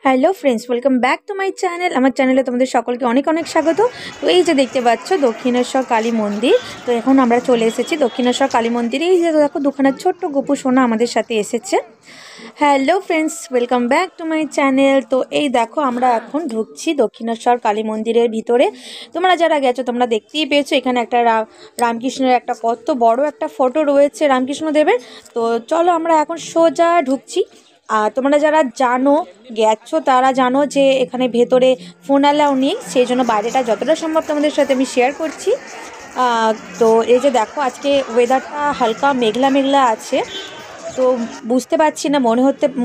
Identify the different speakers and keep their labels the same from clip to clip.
Speaker 1: Hello friends, welcome back to my channel. আমার চ্যানেলে তোমাদের সকলকে অনেক অনেক স্বাগত। তো এই যে দেখতে পাচ্ছ দক্ষিণেশ্বর কালী মন্দির। তো এখন আমরা চলে এসেছি দক্ষিণেশ্বর কালী মন্দিরে। এই যে দেখো দুখানা ছোট্ট গোপু সোনা আমাদের সাথে এসেছে। Hello friends, welcome back to my channel. তো এই দেখো আমরা এখন ঢুকছি দক্ষিণেশ্বর কালী মন্দিরের ভিতরে। তোমরা যারা গেছো তোমরা দেখতেই পেয়েছো, এখানে একটা রামকৃষ্ণের একটা কত বড় একটা ফটো রয়েছে রামকৃষ্ণদেবের। তো চলো আমরা এখন সোজা ঢুকছি। আর তোমরা যারা গেছো তারা জানো যে এখানে ভেতরে ফোন অ্যালাউ নেই, সেই জন্য বাইরেটা যতটা সম্ভব তোমাদের সাথে আমি শেয়ার করছি। তো এই যে দেখো আজকে ওয়েদারটা হালকা মেঘলা মেঘলা আছে, তো বুঝতে পারছি না,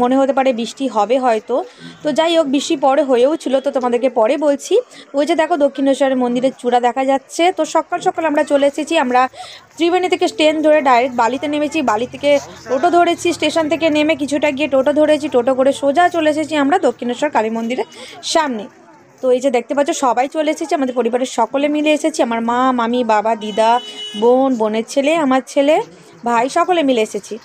Speaker 1: মনে হতে পারে বৃষ্টি হবে হয়তো। তো যাই হোক, বৃষ্টি পরে হয়েও ছিল, তো তোমাদেরকে পরে বলছি। ওই যে দেখো দক্ষিণেশ্বরের মন্দিরের চূড়া দেখা যাচ্ছে। তো সকাল সকাল আমরা চলে এসেছি। আমরা ত্রিবেণী থেকে ট্রেন ধরে ডাইরেক্ট বালিতে নেমেছি, বালি থেকে টোটো ধরেছি, স্টেশন থেকে নেমে কিছুটা গিয়ে টোটো ধরেছি, টোটো করে সোজা চলে এসেছি আমরা দক্ষিণেশ্বর কালী মন্দিরের সামনে। তো এই যে দেখতে পাচ্ছ সবাই চলে এসেছে, আমাদের পরিবারের সকলে মিলে এসেছি। আমার মা, মামি, বাবা, দিদা, বোনের ছেলে, আমার ছেলে, ভাই, সকলে মিলে এসেছি।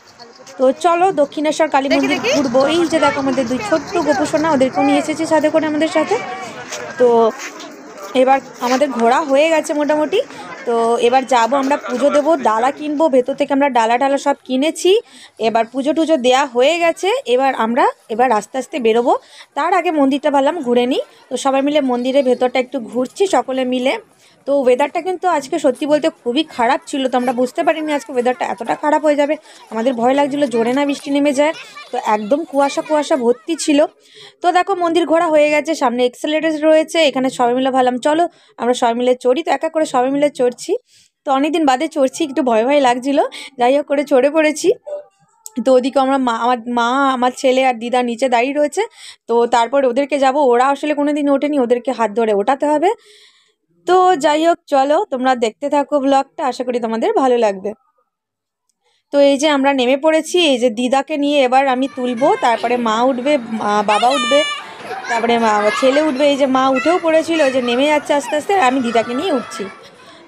Speaker 1: তো চলো দক্ষিণেশ্বর কালী মন্দির ঘুরবো। এই যে দেখো আমাদের দুই ছোট্ট গোপুসোনা, ওদেরকেও নিয়ে এসেছি সাথে করে আমাদের সাথে। তো এবার আমাদের ঘোরা হয়ে গেছে মোটামুটি। তো এবার যাব, আমরা পুজো দেবো, ডালা কিনবো, ভেতর থেকে আমরা ডালা সব কিনেছি। এবার পুজো টুজো দেওয়া হয়ে গেছে, এবার আস্তে আস্তে বেরোবো। তার আগে মন্দিরটা ভাবলাম ঘুরে নিই। তো সবাই মিলে মন্দিরের ভেতরটা একটু ঘুরছি সকলে মিলে। তো ওয়েদারটা কিন্তু আজকে সত্যি বলতে খুবই খারাপ ছিল, তো আমরা বুঝতে পারিনি আজকে ওয়েদারটা এতটা খারাপ হয়ে যাবে। আমাদের ভয় লাগছিলো জোরে না বৃষ্টি নেমে যায়। তো একদম কুয়াশা ভর্তি ছিল। তো দেখো মন্দির ঘোরা হয়ে গেছে, সামনে এক্সেলেটার রয়েছে, এখানে সবাই মিলে ভাবলাম চলো আমরা সবাই মিলে চড়ি। তো একা করে সবাই মিলে চড়ছি। তো অনেকদিন বাদে চড়ছি, একটু ভয় লাগছিল, যাই হোক করে চড়ে পড়েছি। তো ওদিকে আমার মা, আমার ছেলে আর দিদা নিচে দাঁড়িয়ে রয়েছে। তো তারপর ওদেরকে যাব, ওরা আসলে কোনোদিন ওঠেনি, ওদেরকে হাত ধরে ওঠাতে হবে। তো যাই হোক চলো তোমরা দেখতে থাকো ব্লগটা, আশা করি তোমাদের ভালো লাগবে। তো এই যে আমরা নেমে পড়েছি, এই যে দিদাকে নিয়ে এবার আমি তুলবো, তারপরে মা উঠবে, বাবা উঠবে, তারপরে ছেলে উঠবে। এই যে মা উঠেও পড়েছিল, এই যে নেমে যাচ্ছে আস্তে আস্তে, আমি দিদাকে নিয়ে উঠছি।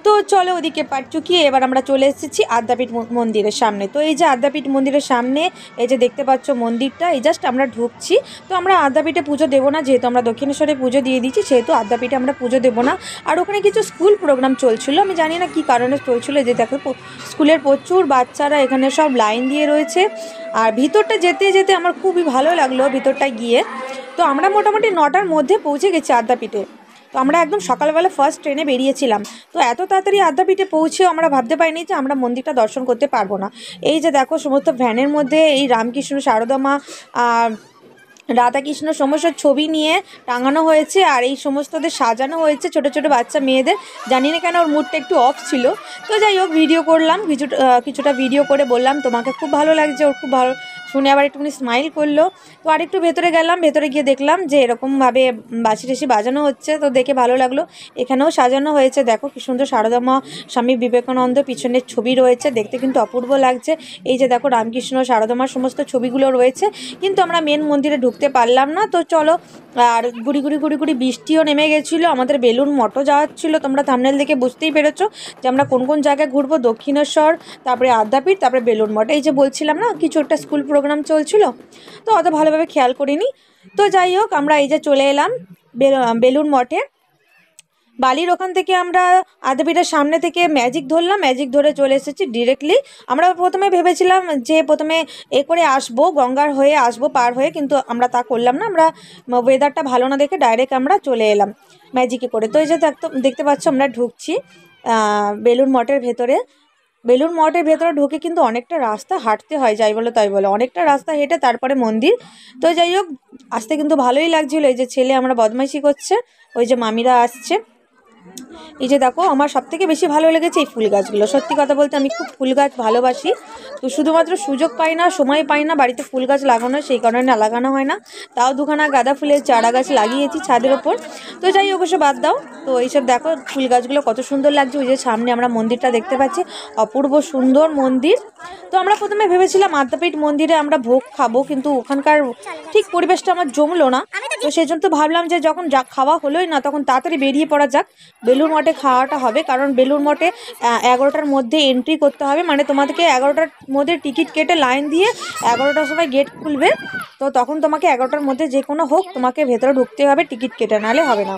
Speaker 1: তো চলো ওদিকে পাট চুকিয়ে এবার আমরা চলে এসেছি আদ্যাপীঠ মন্দিরের সামনে। তো এই যে আদ্যাপীঠ মন্দিরের সামনে এই যে দেখতে পাচ্ছ মন্দিরটা, এই জাস্ট আমরা ঢুকছি। তো আমরা আদ্যাপীঠে পুজো দেবো না, যেহেতু আমরা দক্ষিণেশ্বরে পুজো দিয়ে দিচ্ছি, সেহেতু আদ্যাপীঠে আমরা পুজো দেবো না। আর ওখানে কিছু স্কুল প্রোগ্রাম চলছিল, আমি জানি না কী কারণে চলছিল। যে দেখো স্কুলের প্রচুর বাচ্চারা এখানে সব লাইন দিয়ে রয়েছে। আর ভিতরটা যেতে যেতে আমার খুবই ভালো লাগলো ভিতরটা গিয়ে। তো আমরা মোটামুটি 9টার মধ্যে পৌঁছে গেছি আদ্যাপীঠে। তো আমরা একদম সকালবেলা ফার্স্ট ট্রেনে বেরিয়েছিলাম। তো এত তাড়াতাড়ি আদ্যাপীঠে পৌঁছেও আমরা ভাবতে পারিনি যে আমরা মন্দিরটা দর্শন করতে পারবো না। এই যে দেখো সমস্ত ভ্যানের মধ্যে এই রামকৃষ্ণ, সারদা মা, রাধাকৃষ্ণ সমস্ত ছবি নিয়ে টাঙানো হয়েছে, আর এই সমস্তদের সাজানো হয়েছে ছোট ছোট বাচ্চা মেয়েদের। জানি না কেন ওর মুডটা একটু অফ ছিল। তো যাই হোক ভিডিও করলাম, কিছুটা ভিডিও করে বললাম তোমাকে খুব ভালো লাগছে, ওর খুব ভালো, শুনে আবার একটুখানি স্মাইল করলো। তো আরেকটু ভেতরে গেলাম, ভেতরে গিয়ে দেখলাম যে এরকমভাবে বাঁশি টাশি বাজানো হচ্ছে, তো দেখে ভালো লাগলো। এখানেও সাজানো হয়েছে, দেখো কি সুন্দর সারদা মা, স্বামী বিবেকানন্দ পিছনের ছবি রয়েছে, দেখতে কিন্তু অপূর্ব লাগছে। এই যে দেখো রামকৃষ্ণ, সারদা মার সমস্ত ছবিগুলো রয়েছে, কিন্তু আমরা মেন মন্দিরে ঢুকতে পারলাম না। তো চলো, আর গুড়ি গুড়ি বৃষ্টিও নেমে গেছিলো, আমাদের বেলুন মঠও যাওয়ার ছিল। তোমরা থাম্বনেল দেখে বুঝতেই পেরেছো যে আমরা কোন কোন জায়গায় ঘুরবো, দক্ষিণেশ্বর, তারপরে আদ্যাপীঠ, তারপরে বেলুন মঠ। এই যে বলছিলাম না কিছু একটা স্কুল প্রোগ্রাম চলছিল, তো অত ভালোভাবে খেয়াল করিনি। তো যাই হোক আমরা এই যে চলে এলাম বেলুন মঠে। বালির ওখান থেকে আমরা আদ্যাপীঠের সামনে থেকে ম্যাজিক ধরলাম, ম্যাজিক ধরে চলে এসেছি ডিরেক্টলি। আমরা প্রথমে ভেবেছিলাম যে প্রথমে করে আসবো, গঙ্গার হয়ে আসবো পার হয়ে, কিন্তু আমরা তা করলাম না। আমরা ওয়েদারটা ভালো না দেখে ডাইরেক্ট আমরা চলে এলাম ম্যাজিকে করে। তো এই যে দেখতে পাচ্ছ আমরা ঢুকছি বেলুন মঠের ভেতরে। বেলুন মঠের ভেতরে ঢুকে কিন্তু অনেকটা রাস্তা হাঁটতে হয়, যাই বলো তাই বলো, অনেকটা রাস্তা হেঁটে তারপরে মন্দির। তো যাই হোক আসতে কিন্তু ভালোই লাগছিলো। এই যে ছেলে আমরা বদমাইশি করছে, ওই যে মামিরা আসছে। এই যে দেখো আমার সবথেকে বেশি ভালো লেগেছে এই ফুল গাছগুলো। সত্যি কথা বলতে আমি খুব ফুল গাছ ভালোবাসি, তো শুধুমাত্র সুযোগ পাই না, সময় পাই না বাড়িতে ফুল গাছ লাগানো, সেই কারণে লাগানো হয় না। তাও দুখানা গাঁদা ফুলের চারা গাছ লাগিয়েছি ছাদের ওপর। তো যাই অবশ্য বাদ দাও। তো এইসব দেখো ফুল গাছগুলো কত সুন্দর লাগছে। ওই যে সামনে আমরা মন্দিরটা দেখতে পাচ্ছি, অপূর্ব সুন্দর মন্দির। তো আমরা প্রথমে ভেবেছিলাম আদ্যাপীঠ মন্দিরে আমরা ভোগ খাবো, কিন্তু ওখানকার ঠিক পরিবেশটা আমার জমলো না। তো সেই জন্য তো ভাবলাম যে যখন যা খাওয়া হলোই না, তখন তাড়াতাড়ি বেরিয়ে পড়া যাক। বেলুড় মঠে খাওয়াটা হবে, কারণ বেলুড় মঠে 11টার মধ্যে এন্ট্রি করতে হবে, মানে তোমাদেরকে 11টার মধ্যে টিকিট কেটে লাইন দিয়ে 11টার সময় গেট খুলবে। তো তখন তোমাকে 11টার মধ্যে যে কোনো হোক তোমাকে ভেতরে ঢুকতে হবে টিকিট কেটে, নাহলে হবে না।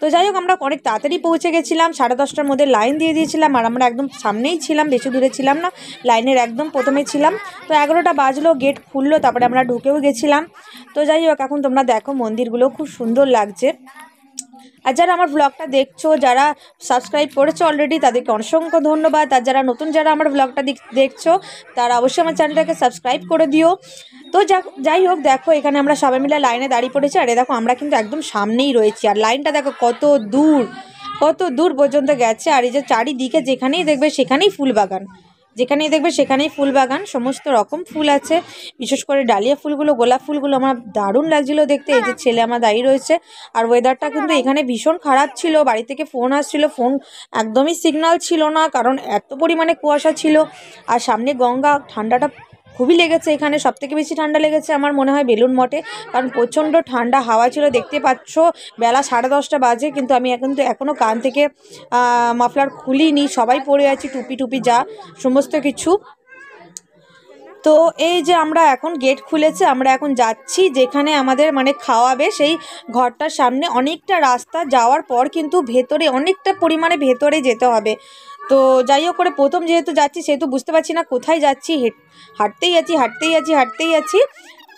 Speaker 1: তো যাই হোক, আমরা অনেক তাড়াতাড়ি পৌঁছে গেছিলাম, 10:30টার মধ্যে লাইন দিয়ে দিয়েছিলাম, আর আমরা একদম সামনেই ছিলাম, বেশি দূরে ছিলাম না, লাইনের একদম প্রথমে ছিলাম। তো 11টা বাজলো, গেট খুললো, তারপরে আমরা ঢুকেও গেছিলাম। তো যাই হোক, এখন তোমরা দেখো মন্দিরগুলো খুব সুন্দর লাগছে। আর যারা আমার ব্লগটা দেখছো, যারা সাবস্ক্রাইব করেছো অলরেডি, তাদেরকে অসংখ্য ধন্যবাদ। আর যারা নতুন, যারা আমার ব্লগটা দেখছো, তারা অবশ্যই আমার চ্যানেলটাকে সাবস্ক্রাইব করে দিও। তো যাই হোক, দেখো এখানে আমরা সবাই মিলে লাইনে দাঁড়িয়ে পড়েছি। আর দেখো আমরা কিন্তু একদম সামনেই রয়েছি, আর লাইনটা দেখো কত দূর পর্যন্ত গেছে। আর এই যে চারিদিকে যেখানেই দেখবে সেখানেই ফুল বাগান, যেখানেই দেখবে সেখানেই ফুল বাগান, সমস্ত রকম ফুল আছে। বিশেষ করে ডালিয়া ফুলগুলো, গোলাপ ফুলগুলো আমার দারুণ লাগছিলো দেখতে। এই যে ছেলে আমার দাঁড়িয়ে রয়েছে। আর ওয়েদারটা কিন্তু এখানে ভীষণ খারাপ ছিল, বাড়ি থেকে ফোন আসছিল, ফোন একদমই সিগন্যাল ছিল না, কারণ এত পরিমাণে কুয়াশা ছিল। আর সামনে গঙ্গা, ঠান্ডাটা খুবই লেগেছে এখানে, সবথেকে বেশি ঠান্ডা লেগেছে আমার মনে হয় বেলুড় মঠে, কারণ প্রচণ্ড ঠান্ডা হাওয়া ছিল। দেখতে পাচ্ছ বেলা 10:30টা বাজে, কিন্তু আমি কিন্তু এখনও কান থেকে মাফলার খুলিনি, সবাই পরে আছি, টুপি যা সমস্ত কিছু। তো এই যে আমরা এখন গেট খুলেছে, আমরা এখন যাচ্ছি যেখানে আমাদের মানে খাওয়াবে, সেই ঘরটার সামনে অনেকটা রাস্তা যাওয়ার পর কিন্তু ভেতরে, অনেকটা পরিমাণে ভেতরে যেতে হবে। তো যাই হোক করে প্রথম যেহেতু যাচ্ছি, সেহেতু বুঝতে পারছি না কোথায় যাচ্ছি, হাঁটতেই আছি।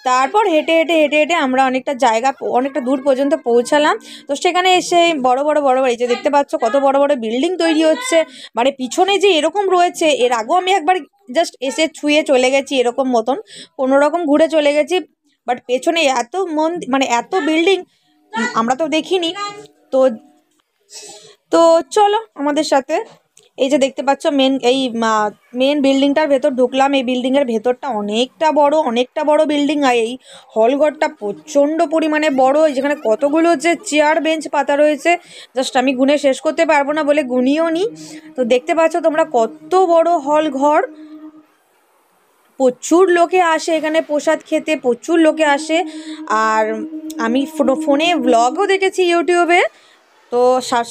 Speaker 1: তারপর হেঁটে আমরা অনেকটা দূর পর্যন্ত পৌঁছালাম। তো সেখানে এসে বড় বড় এই যে দেখতে পাচ্ছ কত বড় বড় বিল্ডিং তৈরি হচ্ছে, মানে পিছনে যে এরকম রয়েছে, এর আগেও আমি একবার জাস্ট এসে ছুঁয়ে চলে গেছি, এরকম মতন কোনো রকম ঘুরে চলে গেছি। বাট পেছনে এত মানে এত বিল্ডিং আমরা তো দেখিনি। তো তো চলো আমাদের সাথে। এই যে দেখতে পাচ্ছ মেন বিল্ডিংটার ভেতর ঢুকলাম। এই বিল্ডিংয়ের ভেতরটা অনেকটা বড় বিল্ডিং। আর এই হলঘরটা প্রচণ্ড পরিমাণে বড়, যেখানে কতগুলো যে চেয়ার বেঞ্চ পাতা রয়েছে, জাস্ট আমি গুনে শেষ করতে পারবো না বলে গুনিও নি। তো দেখতে পাচ্ছ তোমরা কত বড় হল ঘর, প্রচুর লোকে আসে এখানে প্রসাদ খেতে, প্রচুর লোকে আসে। আর আমি ফোনে ব্লগও দেখেছি ইউটিউবে, তো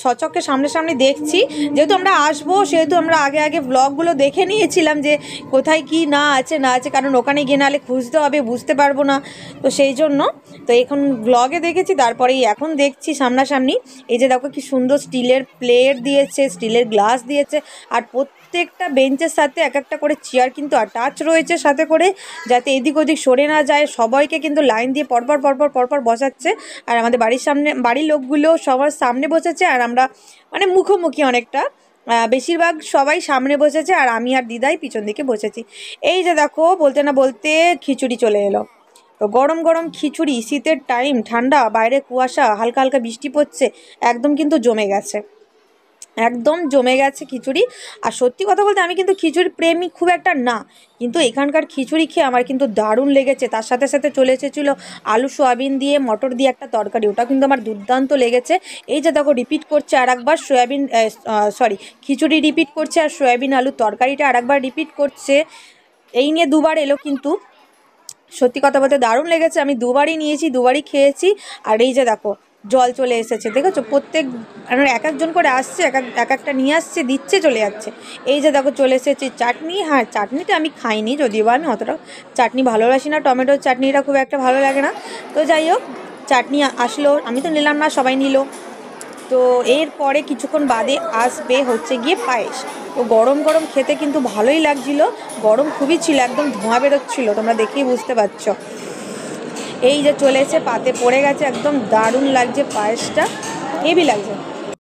Speaker 1: সচক্ষে সামনে দেখছি। যেহেতু আমরা আসবো, সেহেতু আমরা আগে ব্লগগুলো দেখে নিয়েছিলাম যে কোথায় কি না আছে, কারণ ওখানে গিয়ে নাহলে খুঁজতে হবে, বুঝতে পারবো না। তো সেই জন্য তো এখন ব্লগে দেখেছি, তারপরেই এখন দেখছি সামনাসামনি। এই যে দেখো কি সুন্দর স্টিলের প্লেট দিয়েছে, স্টিলের গ্লাস দিয়েছে, আর প্রত্যেকটা বেঞ্চের সাথে একটা করে চেয়ার কিন্তু অ্যাটাচ রয়েছে সাথে করে, যাতে এদিক ওদিক সরে না যায়। সবাইকে কিন্তু লাইন দিয়ে পরপর বসাচ্ছে। আর আমাদের বাড়ির লোকগুলো সবার সামনে বসেছে, আর আমরা মানে মুখোমুখি অনেকটা, বেশিরভাগ সবাই সামনে বসেছে, আর আমি আর দিদাই পিছন দিকে বসেছি। এই যে দেখো বলতে না বলতে খিচুড়ি চলে এলো। তো গরম খিচুড়ি, শীতের টাইম, ঠান্ডা, বাইরে কুয়াশা, হালকা বৃষ্টি পড়ছে, একদম কিন্তু জমে গেছে খিচুড়ি। আর সত্যি কথা বলতে আমি কিন্তু খিচুড়ি প্রেমী খুব একটা না, কিন্তু এখানকার খিচুড়ি খেয়ে আমার কিন্তু দারুণ লেগেছে। তার সাথে চলে এসেছিলো আলু সোয়াবিন দিয়ে, মটর দিয়ে একটা তরকারি, ওটা কিন্তু আমার দুর্দান্ত লেগেছে। এই যে দেখো রিপিট করছে আর একবার খিচুড়ি রিপিট করছে, আর সোয়াবিন আলুর তরকারিটা আর একবার রিপিট করছে। এই নিয়ে দুবার এলো, কিন্তু সত্যি কথা বলতে দারুণ লেগেছে। আমি দুবারই নিয়েছি, দুবারই খেয়েছি। আর এই যে দেখো জল চলে এসেছে, দেখেছো প্রত্যেক একজন করে আসছে, একটা নিয়ে আসছে, দিচ্ছে, চলে যাচ্ছে। এই যে দেখো চলে এসেছে চাটনি। হ্যাঁ, চাটনিটা আমি খাইনি, যদিও বা আমি অতটা চাটনি ভালোবাসি না, টমেটোর চাটনিটা খুব একটা ভালো লাগে না। তো যাই হোক, চাটনি আসলো, আমি তো নিলাম না, সবাই নিল। তো এরপরে কিছুক্ষণ বাদে আসবে হচ্ছে গিয়ে পায়েস। তো গরম খেতে কিন্তু ভালোই লাগছিল, গরম খুবই ছিল, একদম ধোঁয়া বেরোচ্ছিলো, তোমরা দেখেই বুঝতে পারছো। এই যে চলে এসে পাতে পড়ে গেছে, একদম দারুণ লাগছে পায়েসটা, হেভি লাগছে।